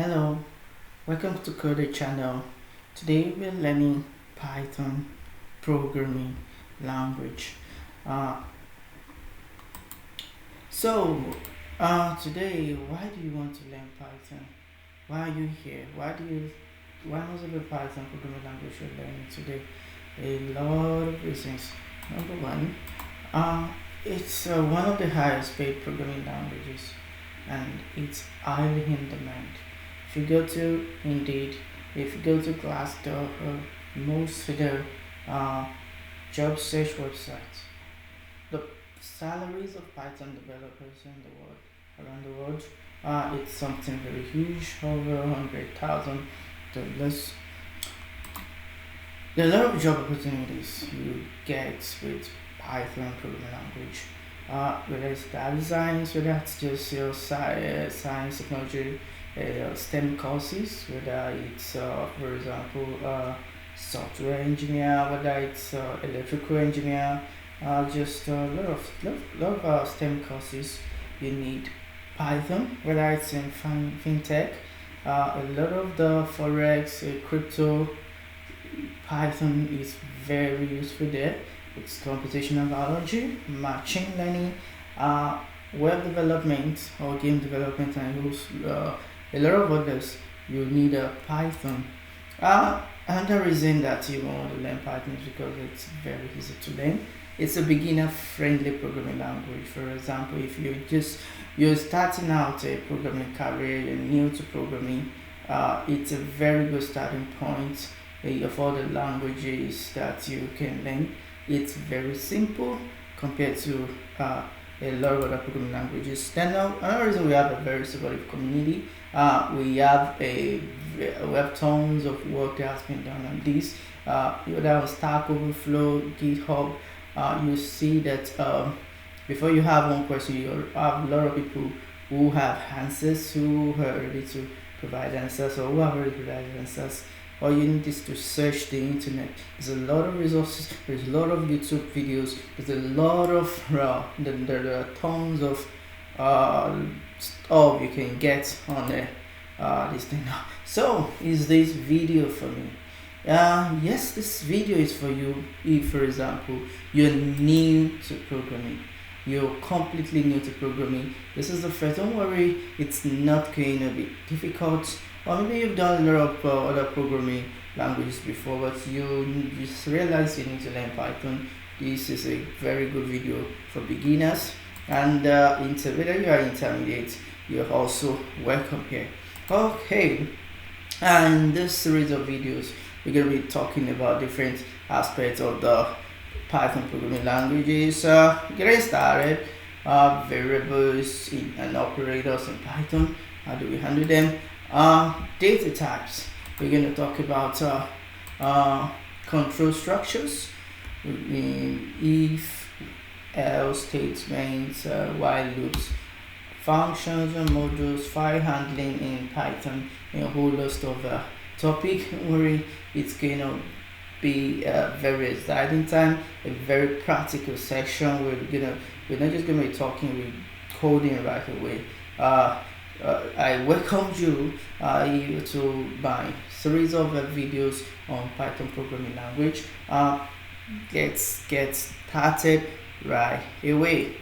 Hello, welcome to Code channel. Today we're learning Python programming language. Uh, Today, why do you want to learn Python? Why are you here? Why must it be Python programming language you're learning today? A lot of reasons. Number one, it's one of the highest paid programming languages, and it's highly in demand. If you go to Indeed, if you go to Glassdoor, or most of the uh, job search websites, the salaries of Python developers in the world, around the world, it's something very huge, over $100,000. There are a lot of job opportunities you get with Python programming language. Whether it's data science, whether it's just your science, technology, STEM courses, whether it's, for example, software engineer, whether it's electrical engineer, just a lot of STEM courses. You need Python, whether it's in fintech, a lot of the forex, crypto. Python is very useful there. It's computational biology, machine learning, web development or game development, and a lot of others. You need a Python. Another reason that you want to learn Python is because it's very easy to learn. It's a beginner-friendly programming language. For example, if you're starting out a programming career, you're new to programming, it's a very good starting point of all the languages that you can learn. It's very simple compared to a lot of other programming languages. Then another reason we have a very supportive community. We have tons of work that has been done on this. Whether on Stack Overflow, GitHub, you see that before you have one question, you have a lot of people who have answers, who are ready to provide answers, or who have already provided answers. All you need is to search the internet. There's a lot of resources, there's a lot of YouTube videos, there's a lot of there are tons of stuff you can get on this thing now. So is this video for me? Yes, this video is for you if, for example, you're new to programming. You're completely new to programming. This is the first. Don't worry, it's not going to be difficult. Or maybe you've done a lot of other programming languages before, but you just realize you need to learn Python. This is a very good video for beginners, and whether you are intermediate, you're also welcome here. Okay, and in this series of videos, we're going to be talking about different aspects of the Python programming languages. Getting started, variables and operators in Python. How do we handle them? Data types. We're going to talk about control structures, if, else statements, while loops, functions and modules, file handling in Python, and a whole list of topic. Don't worry, it's going to be a very exciting time, a very practical section. We're not just going to be talking, we're coding right away. I welcome you to my series of videos on Python programming language. Let's get started right away.